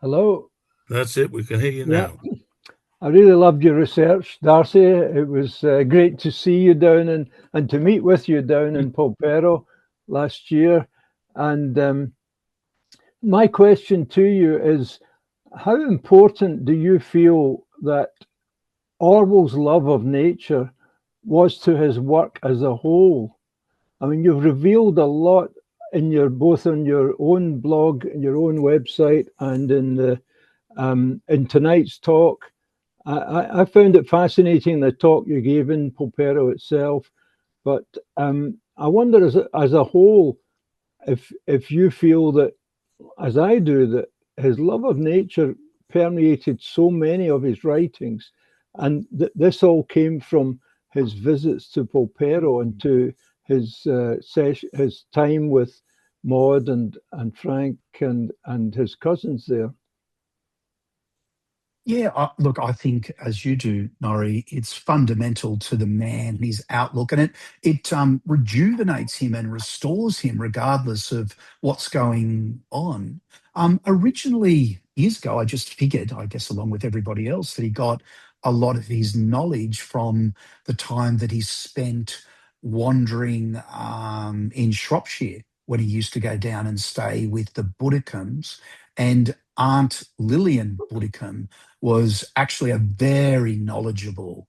Hello. That's it. We can hear you Yeah, now. I really loved your research, Darcy. It was great to see you down and to meet with you down in Polperro last year. And my question to you is, how important do you feel that Orwell's love of nature was to his work as a whole? I mean, you've revealed a lot in your both on your own blog, your own website, and in tonight's talk. I found it fascinating the talk you gave in Polperro itself, but I wonder as a whole if you feel that, as I do, that his love of nature permeated so many of his writings, and this all came from his visits to Polperro and to his time with Maud and Frank and his cousins there. Yeah, look, I think as you do, Norrie, it's fundamental to the man, his outlook, and it rejuvenates him and restores him regardless of what's going on. Originally, years ago, I just figured, I guess, along with everybody else, that he got a lot of his knowledge from the time that he spent wandering in Shropshire when he used to go down and stay with the Buddicombe and Aunt Lillian Buddicombe was actually a very knowledgeable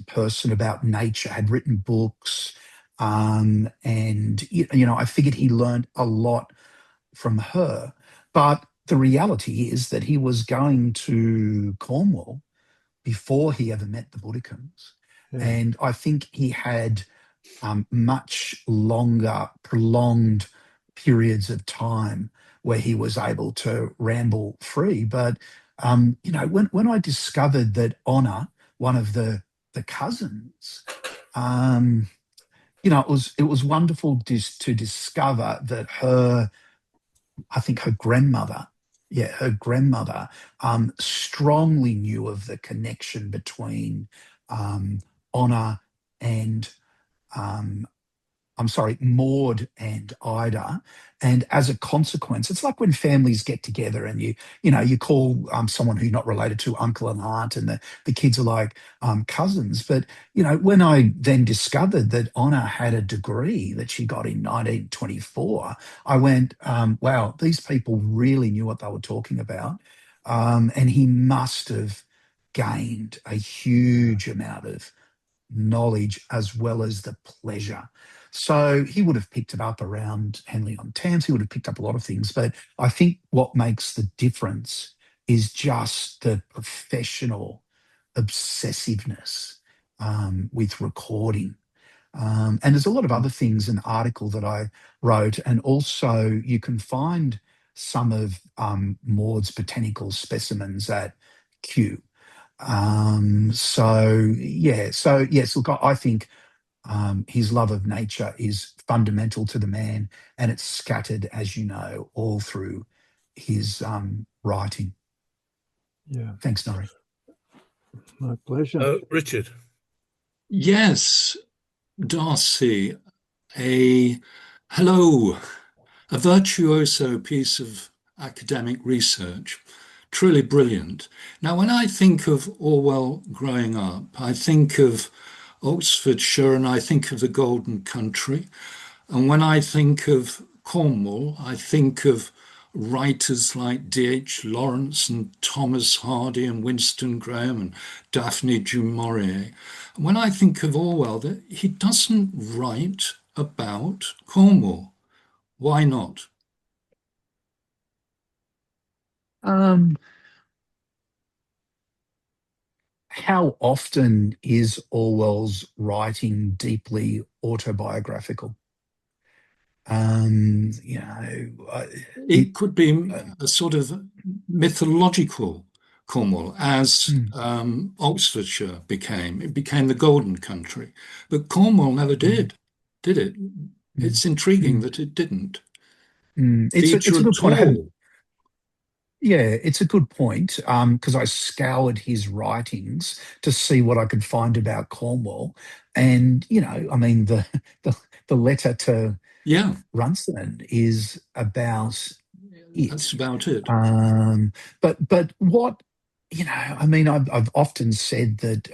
person about nature, had written books. And, I figured he learned a lot from her. But the reality is that he was going to Cornwall before he ever met the Buddicombe's. Yeah, And I think he had much longer, prolonged periods of time where he was able to ramble free. But when I discovered that Honor, one of the cousins, um, it was wonderful to discover that I think her grandmother, yeah, her grandmother, strongly knew of the connection between Honor and um, I'm sorry, Maud and Ida. And as a consequence, it's like when families get together and you call someone who you're not related to uncle and aunt, and the kids are like cousins. But, when I then discovered that Honor had a degree that she got in 1924, I went, wow, these people really knew what they were talking about. And he must have gained a huge amount of knowledge as well as the pleasure. So he would have picked it up around Henley on Thames. He would have picked up a lot of things. But I think what makes the difference is just the professional obsessiveness with recording. And there's a lot of other things, an article that I wrote, and also you can find some of Maud's botanical specimens at Kew. So yes, look, I think his love of nature is fundamental to the man, and it's scattered, as you know, all through his writing. yeah, Thanks, Norrie. my pleasure. Richard. Yes, Darcy, a hello, a virtuoso piece of academic research, truly brilliant. Now, when I think of Orwell growing up, I think of Oxfordshire and I think of the Golden Country. And when I think of Cornwall, I think of writers like D.H. Lawrence and Thomas Hardy and Winston Graham and Daphne du Maurier. And when I think of Orwell, that he doesn't write about Cornwall. Why not? Um, how often is Orwell's writing deeply autobiographical? Um, you know, uh, it, It could be uh, a sort of mythological Cornwall, as mm, Oxfordshire became. It became the Golden Country. But Cornwall never mm, did it? mm, It's intriguing mm, that it didn't It's feature a good at point. all. Yeah, it's a good point. Because I scoured his writings to see what I could find about Cornwall, and I mean the letter to Yeah, Runciman is about That's it. about it. But what, I mean, I've often said that,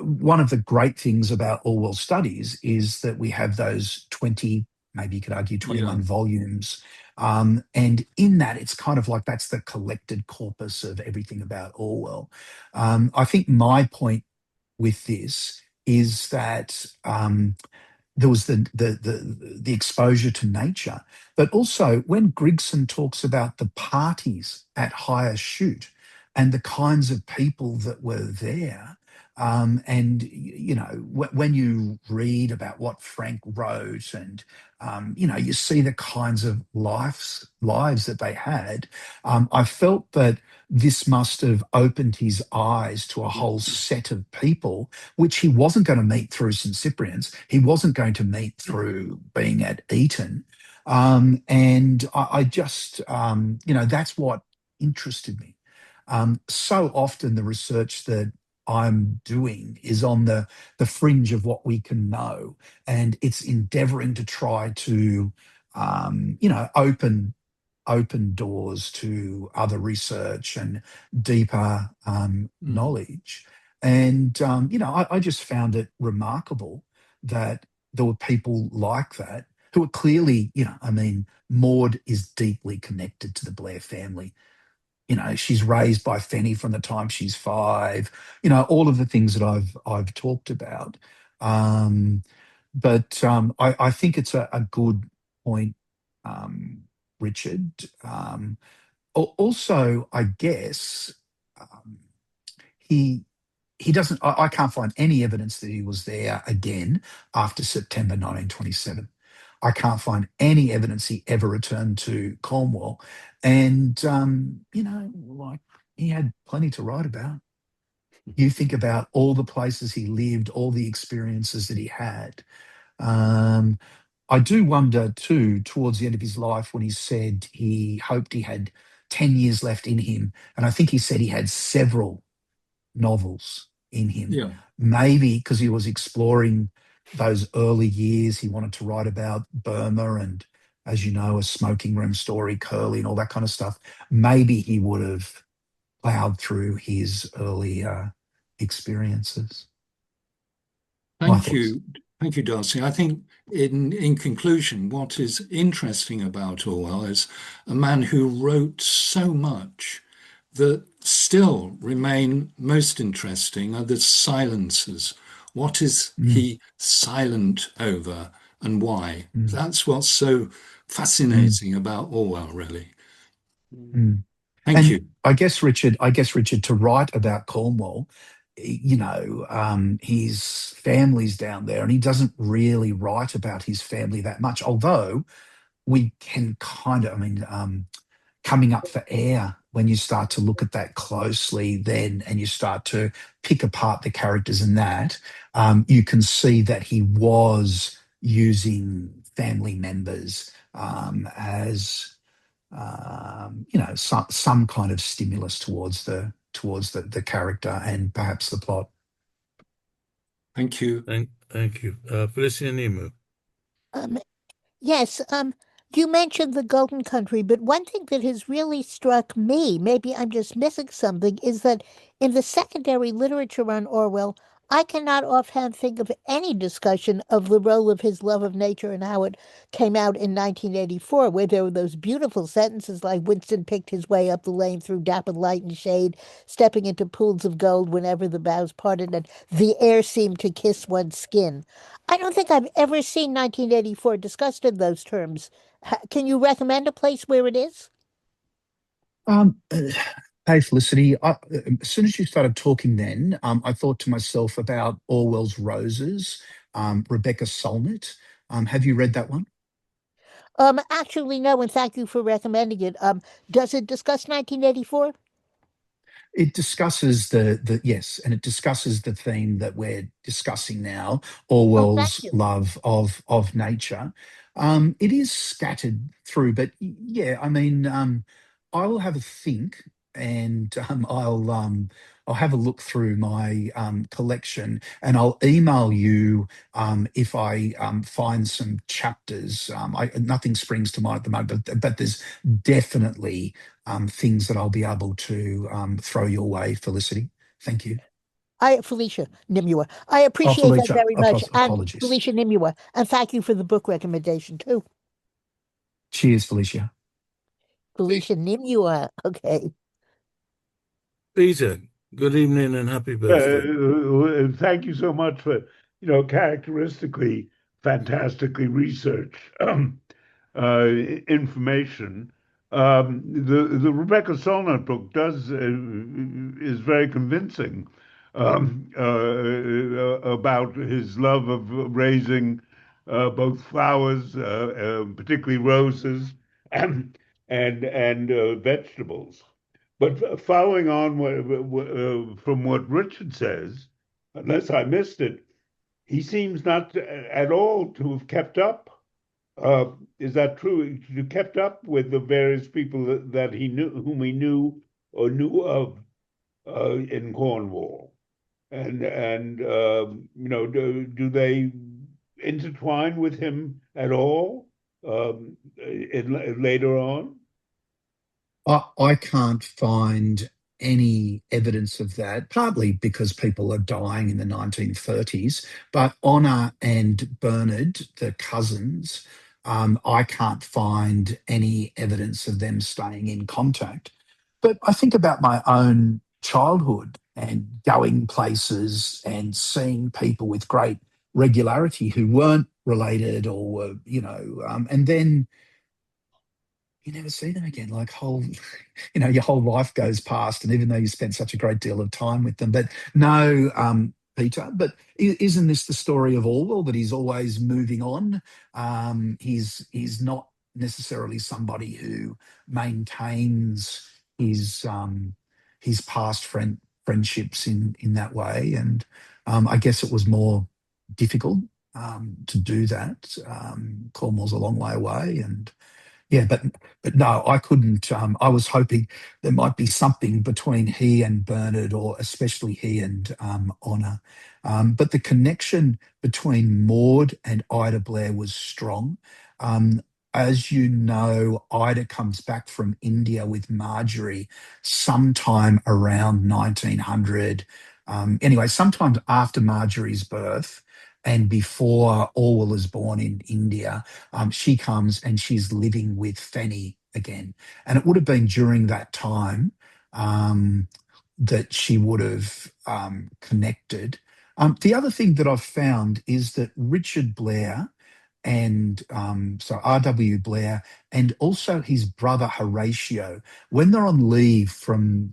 one of the great things about Orwell studies is that we have those 20, maybe you could argue Yeah. 21 volumes. And in that, it's kind of like that's the collected corpus of everything about Orwell. I think my point with this is that there was the exposure to nature, but also when Grigson talks about the parties at Higher Shoot and the kinds of people that were there, and when you read about what Frank wrote, and you see the kinds of lives that they had. I felt that this must have opened his eyes to a whole set of people which he wasn't going to meet through St Cyprian's. He wasn't going to meet through being at Eton. And I just, that's what interested me. So often the research that I'm doing is on the fringe of what we can know, and it's endeavoring to try to, open doors to other research and deeper Mm. knowledge. And, I just found it remarkable that there were people like that who are clearly, I mean, Maud is deeply connected to the Blair family. She's raised by Fanny from the time she's 5, all of the things that I've talked about. Um, but I think it's a good point, um, Richard. Also, I guess, um, he he doesn't. I can't find any evidence that he was there again after September 1927. I can't find any evidence he ever returned to Cornwall, and like he had plenty to write about. You think about all the places he lived, all the experiences that he had. Um, I do wonder too, towards the end of his life, when he said he hoped he had 10 years left in him. And I think he said he had several novels in him. Yeah. Maybe because he was exploring those early years, he wanted to write about Burma and, as you know, a smoking room story, Curly, and all that kind of stuff. Maybe he would have plowed through his earlier experiences. My Thank thoughts. you. Thank you, Darcy. I think in conclusion, what is interesting about Orwell is a man who wrote so much that still remain most interesting are the silences. What is Mm, he silent over and why? mm, That's what's so mm, fascinating about Orwell, really. mm. Thank And you. I guess Richard, to write about Cornwall, his family's down there, and he doesn't really write about his family that much. Although we can kind of, coming up for air, when you start to look at that closely, then and you start to pick apart the characters in that, you can see that he was using family members as some kind of stimulus towards the character and perhaps the plot. Thank you. Thank you. Felicity Nemo. Um, yes, you mentioned the Golden Country, but one thing that has really struck me, maybe I'm just missing something, is that in the secondary literature on Orwell, I cannot offhand think of any discussion of the role of his love of nature and how it came out in 1984, where there were those beautiful sentences like Winston picked his way up the lane through dappled light and shade, stepping into pools of gold whenever the boughs parted, and the air seemed to kiss one's skin. I don't think I've ever seen 1984 discussed in those terms. Can you recommend a place where it is? Um, uh, hey, Felicity. As soon as you started talking, then I thought to myself about Orwell's Roses, Rebecca Solnit. Have you read that one? Actually, no, and thank you for recommending it. Does it discuss 1984? It discusses the yes, and it discusses the theme that we're discussing now, Oh, thank Orwell's you. love of nature. It is scattered through, but yeah, I will have a think and I'll have a look through my collection, and I'll email you if I find some chapters. Nothing springs to mind at the moment, but there's definitely things that I'll be able to throw your way, Felicity. Thank you. Felicia Nimua. I appreciate that Felicia, very much. And apologies. Felicia Nimua. And thank you for the book recommendation too. Cheers, Felicia. Felicia Nimua. Okay. Peter, good evening and happy birthday. Thank you so much for, characteristically, fantastically researched information. The Rebecca Solnit book is very convincing about his love of raising both flowers, particularly roses, and vegetables. But following on from what Richard says, unless I missed it, he seems not at all to have kept up. Is that true? To kept up with the various people that he knew, whom he knew or knew of in Cornwall, and do they intertwine with him at all later on? I can't find any evidence of that, partly because people are dying in the 1930s. But Honor and Bernard, the cousins, I can't find any evidence of them staying in contact. But I think about my own childhood and going places and seeing people with great regularity who weren't related or were, and then you never see them again. Like your whole life goes past, and even though you spent such a great deal of time with them, but no, Peter. But isn't this the story of Orwell, that he's always moving on? He's not necessarily somebody who maintains his past friendships in that way, and I guess it was more difficult to do that. Cornwall's a long way away, and yeah, but no, I couldn't. I was hoping there might be something between he and Bernard, or especially he and Honor. But the connection between Maud and Ida Blair was strong. As you know, Ida comes back from India with Marjorie sometime around 1900. Anyway, sometime after Marjorie's birth and before Orwell is born in India, she comes and she's living with Fanny again. And it would have been during that time that she would have connected. The other thing that I've found is that Richard Blair and so R.W. Blair and also his brother Horatio, when they're on leave from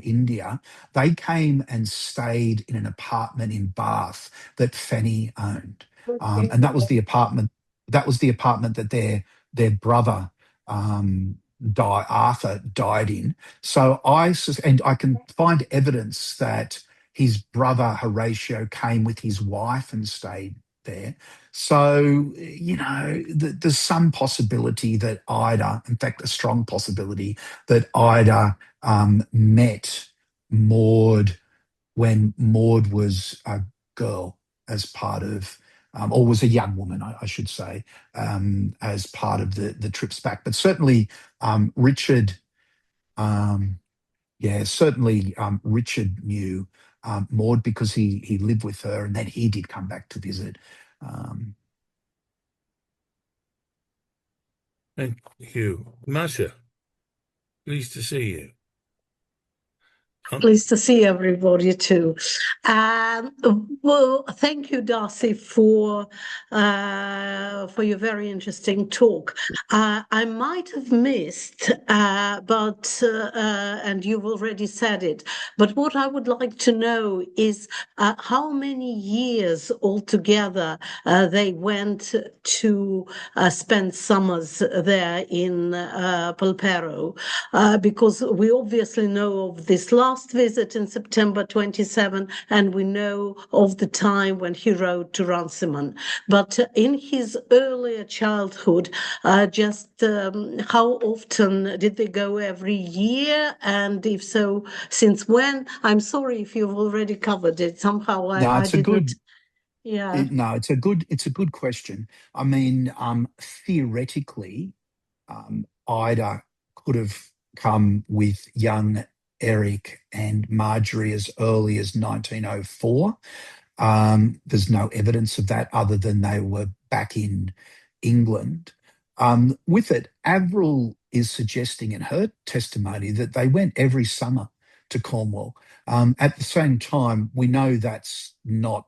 India, they came and stayed in an apartment in Bath that Fanny owned, and that was the apartment. That was the apartment that their brother Arthur died in. So I can find evidence that his brother Horatio came with his wife and stayed there. So, there's some possibility that Ida, in fact, a strong possibility that Ida met Maud when Maud was a girl, as part of, or was a young woman, I should say, as part of the trips back. But certainly Richard, Richard knew Maud because he lived with her, and then he did come back to visit. Thank you. Masha, pleased to see you. Pleased to see everybody too. Well, thank you, Darcy, for your very interesting talk. I might have missed, but and you've already said it. But what I would like to know is how many years altogether they went to spend summers there in Polperro, because we obviously know of this last last visit in September 27, and we know of the time when he wrote to Runciman. But in his earlier childhood, how often did they go every year? And if so, since when? I'm sorry if you've already covered it. Somehow No, I it's a didn't. good. Yeah. No, it's a good question. I mean, theoretically, Ida could have come with young Eric and Marjorie as early as 1904. There's no evidence of that other than they were back in England. With it, Avril is suggesting in her testimony that they went every summer to Cornwall. At the same time, we know that's not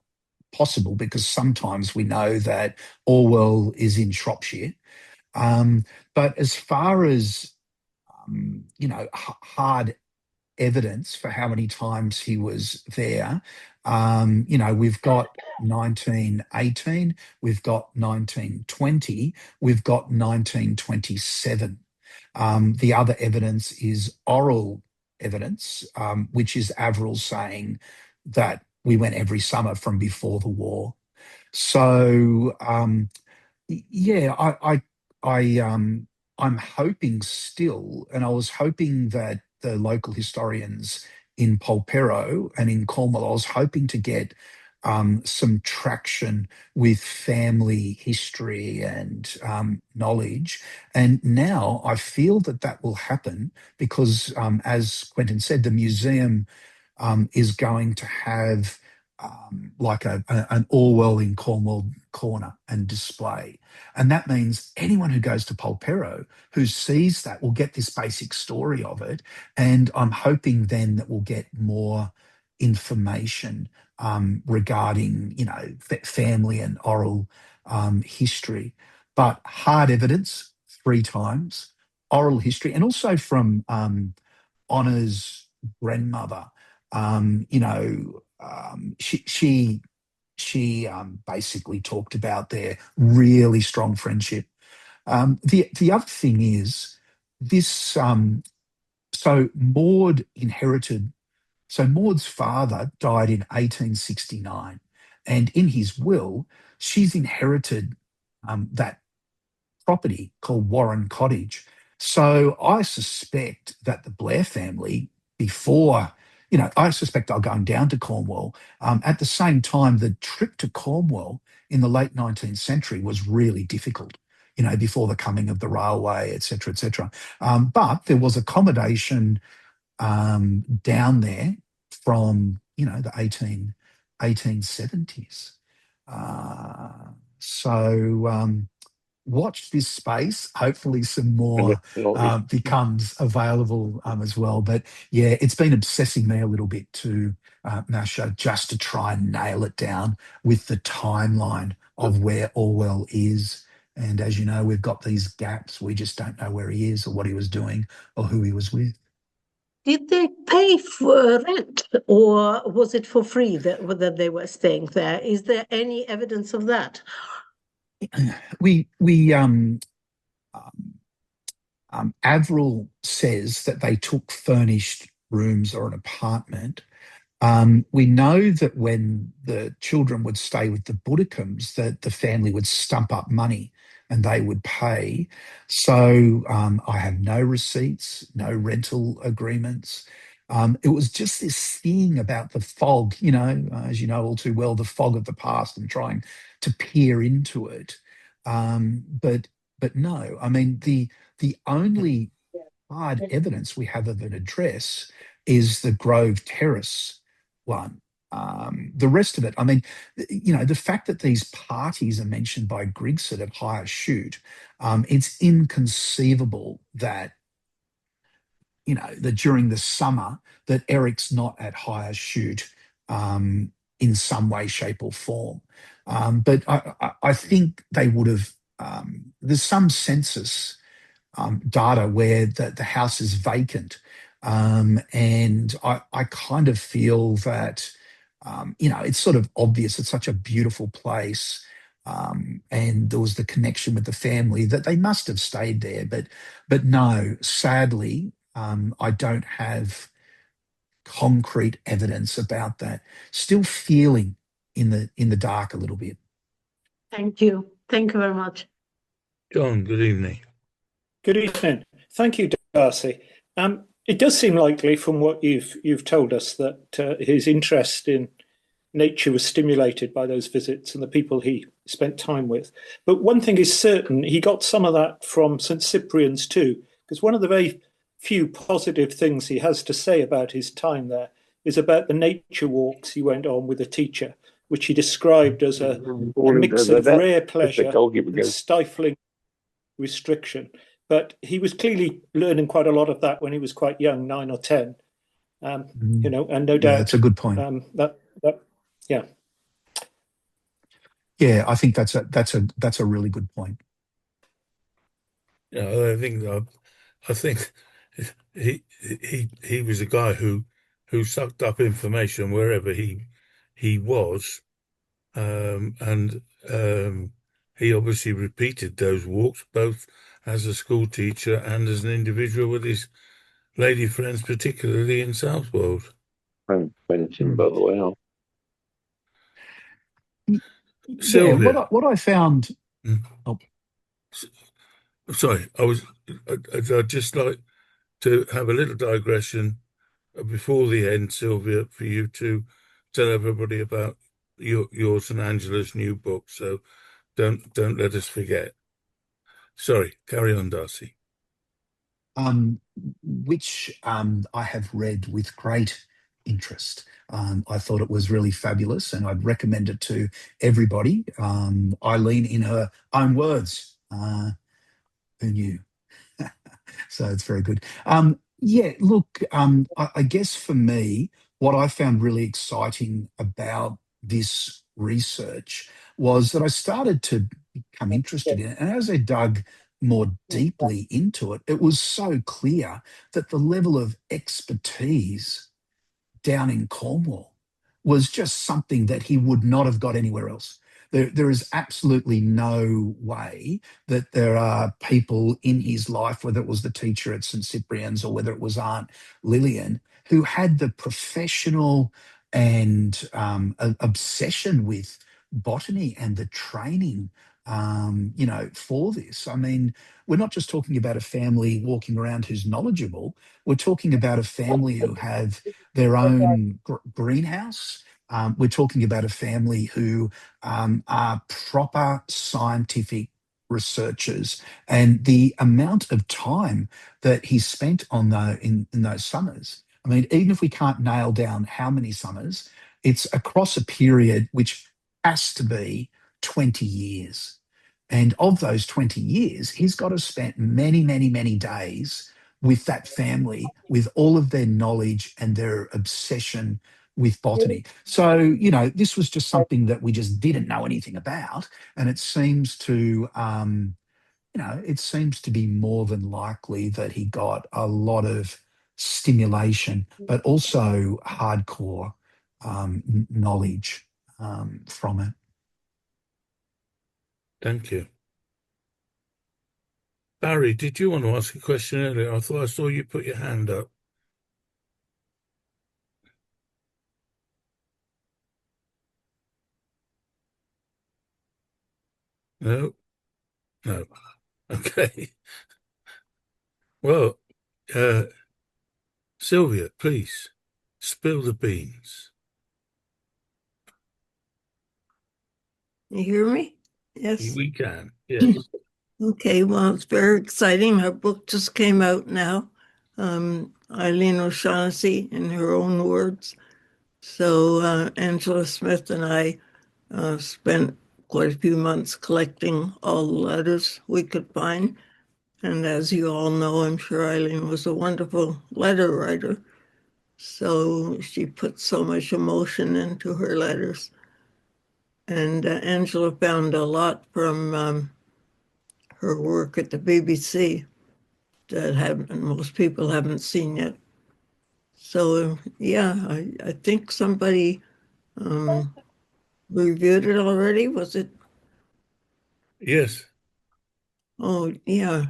possible because sometimes we know that Orwell is in Shropshire. But as far as hard evidence for how many times he was there, we've got 1918, we've got 1920, we've got 1927. The other evidence is oral evidence, which is Avril saying that we went every summer from before the war. So yeah, I'm hoping still, and I was hoping that the local historians in Polperro and in Cornwall, I was hoping to get some traction with family history and knowledge. And now I feel that that will happen because, as Quentin said, the museum is going to have like an Orwell in Cornwall corner and display. And that means anyone who goes to Polperro who sees that will get this basic story of it. And I'm hoping then that we'll get more information regarding, family and oral history. But hard evidence 3 times, oral history, and also from Honor's grandmother. She basically talked about their really strong friendship. The other thing is this. So Maud inherited. So Maud's father died in 1869, and in his will, she's inherited that property called Warren Cottage. So I suspect that the Blair family, before, I suspect they're going down to Cornwall. At the same time, the trip to Cornwall in the late 19th century was really difficult, before the coming of the railway, et cetera, et cetera. But there was accommodation down there from, the 1870s. So watch this space. Hopefully some more becomes available as well. But yeah, it's been obsessing me a little bit too, Masha, just to try and nail it down with the timeline of where Orwell is. And as you know, we've got these gaps. We just don't know where he is or what he was doing or who he was with. Did they pay for rent, or was it for free that they were staying there? Is there any evidence of that? Avril says that they took furnished rooms or an apartment. We know that when the children would stay with the Buddicums, that the family would stump up money and they would pay. So I have no receipts, no rental agreements. It was just this thing about the fog, as you know all too well, the fog of the past and trying to peer into it. But no, I mean, the only hard evidence we have of an address is the Grove Terrace one. The rest of it, I mean, the fact that these parties are mentioned by Grigson at Higher Shoot, it's inconceivable that, that during the summer that Eric's not at Higher Shoot in some way, shape or form. But I think they would have, there's some census data where the house is vacant. And I kind of feel that, it's sort of obvious. It's such a beautiful place. And there was the connection with the family that they must have stayed there. But no, sadly, I don't have concrete evidence about that. Still feeling in the dark a little bit. Thank you. Thank you very much. John, good evening. Good evening. Thank you, Darcy. It does seem likely from what you've told us that his interest in nature was stimulated by those visits and the people he spent time with. But one thing is certain, he got some of that from St. Cyprian's too, because one of the very few positive things he has to say about his time there is about the nature walks he went on with a teacher, which he described as a mix of rare pleasure and stifling restriction. But he was clearly learning quite a lot of that when he was quite young, 9 or 10. And no doubt that's a good point. Yeah. Yeah, I think that's a really good point. Yeah, I think he was a guy who sucked up information wherever he was, and he obviously repeated those walks both as a school teacher and as an individual with his lady friends, particularly in Southwold. I'm finishing, by the way. Sylvia. Yeah, what I found. Sorry, I'd just like to have a little digression before the end, Sylvia, for you to tell everybody about yours and Angela's new book. So don't let us forget. Sorry, carry on, Darcy. Which I have read with great interest. I thought it was really fabulous, and I'd recommend it to everybody. Eileen, in her own words, who knew? So it's very good. Yeah, look, I guess for me, what I found really exciting about this research was that I started to become interested in it. And as I dug more deeply into it, it was so clear that the level of expertise down in Cornwall was just something that he would not have got anywhere else. There is absolutely no way that there are people in his life, whether it was the teacher at St. Cyprian's or whether it was Aunt Lillian, who had the professional and obsession with botany and the training, for this. I mean, we're not just talking about a family walking around who's knowledgeable. We're talking about a family who have their own greenhouse. We're talking about a family who are proper scientific researchers, and the amount of time that he spent on in those summers. I mean, even if we can't nail down how many summers, it's across a period which has to be 20 years. And of those 20 years, he's got to have spent many, many, many days with that family, with all of their knowledge and their obsession with botany. So, this was just something that we just didn't know anything about. And it seems to, be more than likely that he got a lot of stimulation, but also hardcore knowledge from it. Thank you. Barry, did you want to ask a question earlier? I thought I saw you put your hand up. No. Okay. Well, Sylvia, please spill the beans. You hear me? Yes. We can. Yes. Okay. Well, it's very exciting. Our book just came out now. Eileen O'Shaughnessy, in her own words. So Angela Smith and I spent quite a few months collecting all the letters we could find. And as you all know, I'm sure Eileen was a wonderful letter writer. So she put so much emotion into her letters. And Angela found a lot from her work at the BBC that most people haven't seen yet. So yeah, I think somebody reviewed it already. Was it? Yes. Oh yeah.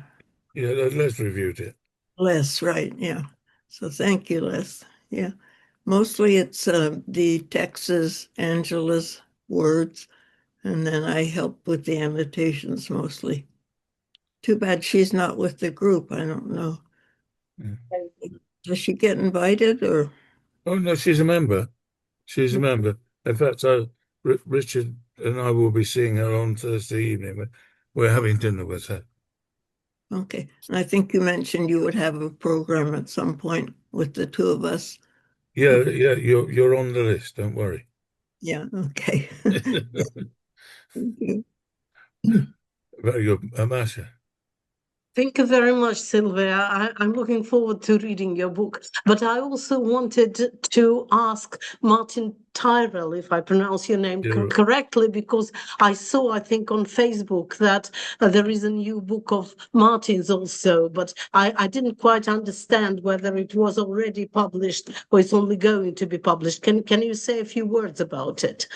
Yeah, Les reviewed it. Les, right? Yeah. So thank you, Les. Yeah. Mostly it's the Texas Angela's words, and then I help with the annotations mostly. Too bad she's not with the group. I don't know. Yeah. Does she get invited or? Oh, no, she's a member. She's a member. In fact, Richard and I will be seeing her on Thursday evening. We're having dinner with her. Okay. And I think you mentioned you would have a program at some point with the two of us. Yeah, you're on the list. Don't worry. Yeah. Okay. Thank you. Very good, Masha. Thank you very much, Sylvia. I'm looking forward to reading your book. But I also wanted to ask Martin Tyrrell, if I pronounce your name correctly, because I saw, I think, on Facebook that there is a new book of Martin's also, but I didn't quite understand whether it was already published or it's only going to be published. Can you say a few words about it?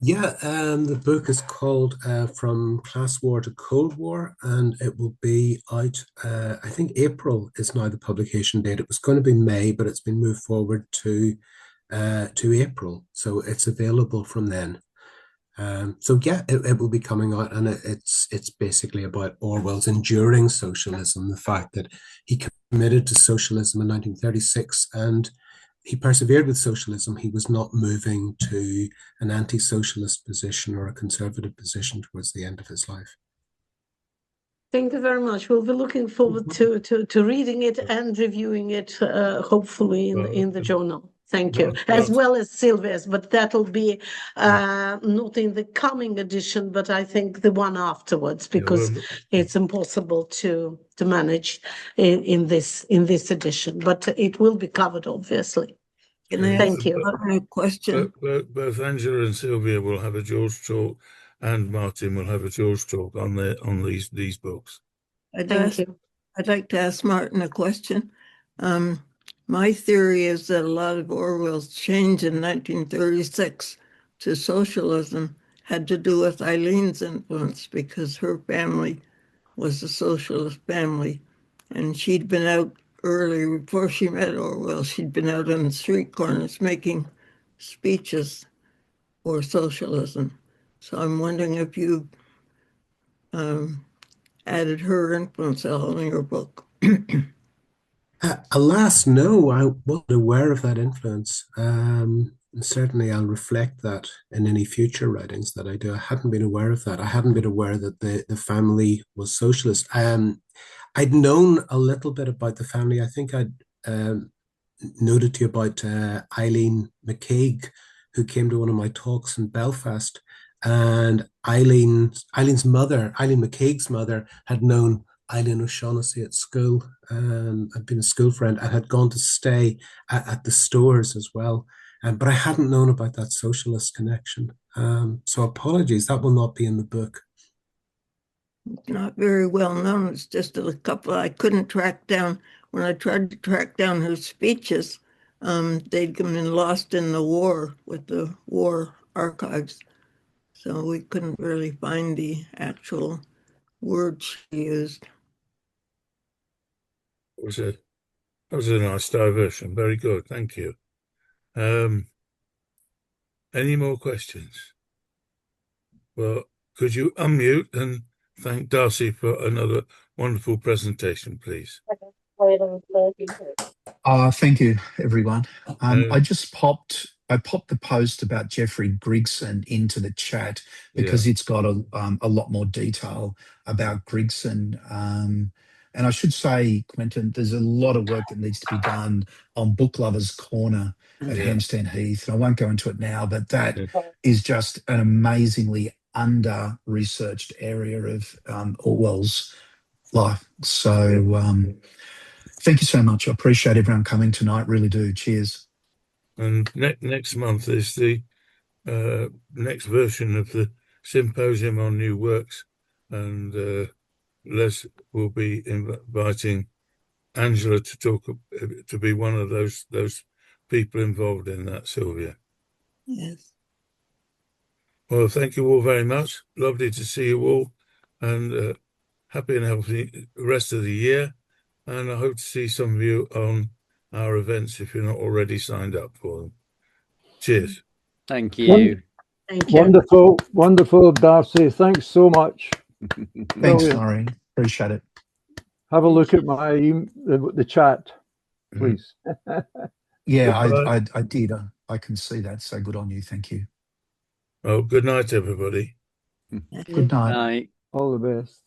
Yeah, the book is called From Class War to Cold War, and it will be out, I think April is now the publication date. It was going to be May, but it's been moved forward to April. So it's available from then. So yeah, it will be coming out, and it's basically about Orwell's enduring socialism, the fact that he committed to socialism in 1936 and he persevered with socialism. He was not moving to an anti-socialist position or a conservative position towards the end of his life. Thank you very much. We'll be looking forward to reading it and reviewing it, hopefully in the journal. Thank you. As well as Sylvia's, but that'll be not in the coming edition, but I think the one afterwards, because it's impossible to manage in this edition. But it will be covered, obviously. Thank you. A question. Both Angela and Sylvia will have a George talk, and Martin will have a George talk on these books. I'd like to ask Martin a question. My theory is that a lot of Orwell's change in 1936 to socialism had to do with Eileen's influence, because her family was a socialist family, and she'd been out early before she met Orwell. She'd been out on the street corners making speeches for socialism. So I'm wondering if you added her influence in your book. Alas, no, I wasn't aware of that influence. Certainly, I'll reflect that in any future writings that I do. I hadn't been aware of that. I hadn't been aware that the family was socialist. I'd known a little bit about the family. I think I'd noted to you about Eileen McCaig, who came to one of my talks in Belfast. And Eileen's mother, Eileen McCaig's mother, had known Eileen O'Shaughnessy at school. I'd been a school friend and had gone to stay at the stores as well. But I hadn't known about that socialist connection. So apologies, that will not be in the book. Not very well known. It's just a couple I couldn't track down. When I tried to track down her speeches, they'd been lost in the war with the war archives. So we couldn't really find the actual words she used. That was a nice diversion. Very good. Thank you. Any more questions? Well, could you unmute and thank Darcy for another wonderful presentation, please? Thank you, everyone. I popped the post about Jeffrey Grigson into the chat because it's got a lot more detail about Grigson. And I should say, Quentin, there's a lot of work that needs to be done on Book Lovers Corner at Hampstead Heath. And I won't go into it now, but that is just an amazingly under-researched area of Orwell's life. So thank you so much. I appreciate everyone coming tonight. Really do. Cheers. And next month is the next version of the Symposium on New Works, and Les will be inviting Angela to talk, to be one of those people involved in that, Sylvia. Yes. Well, thank you all very much. Lovely to see you all, and happy and healthy rest of the year. And I hope to see some of you on our events if you're not already signed up for them. Cheers. Thank you. Thank you. Wonderful, wonderful, Darcy. Thanks so much. Thanks, Brilliant. Noreen. Appreciate it. Have a look at my the chat, please. Yeah, Goodbye. I did. I can see that. So good on you. Thank you. Oh, good night, everybody. Good night. Night. All the best.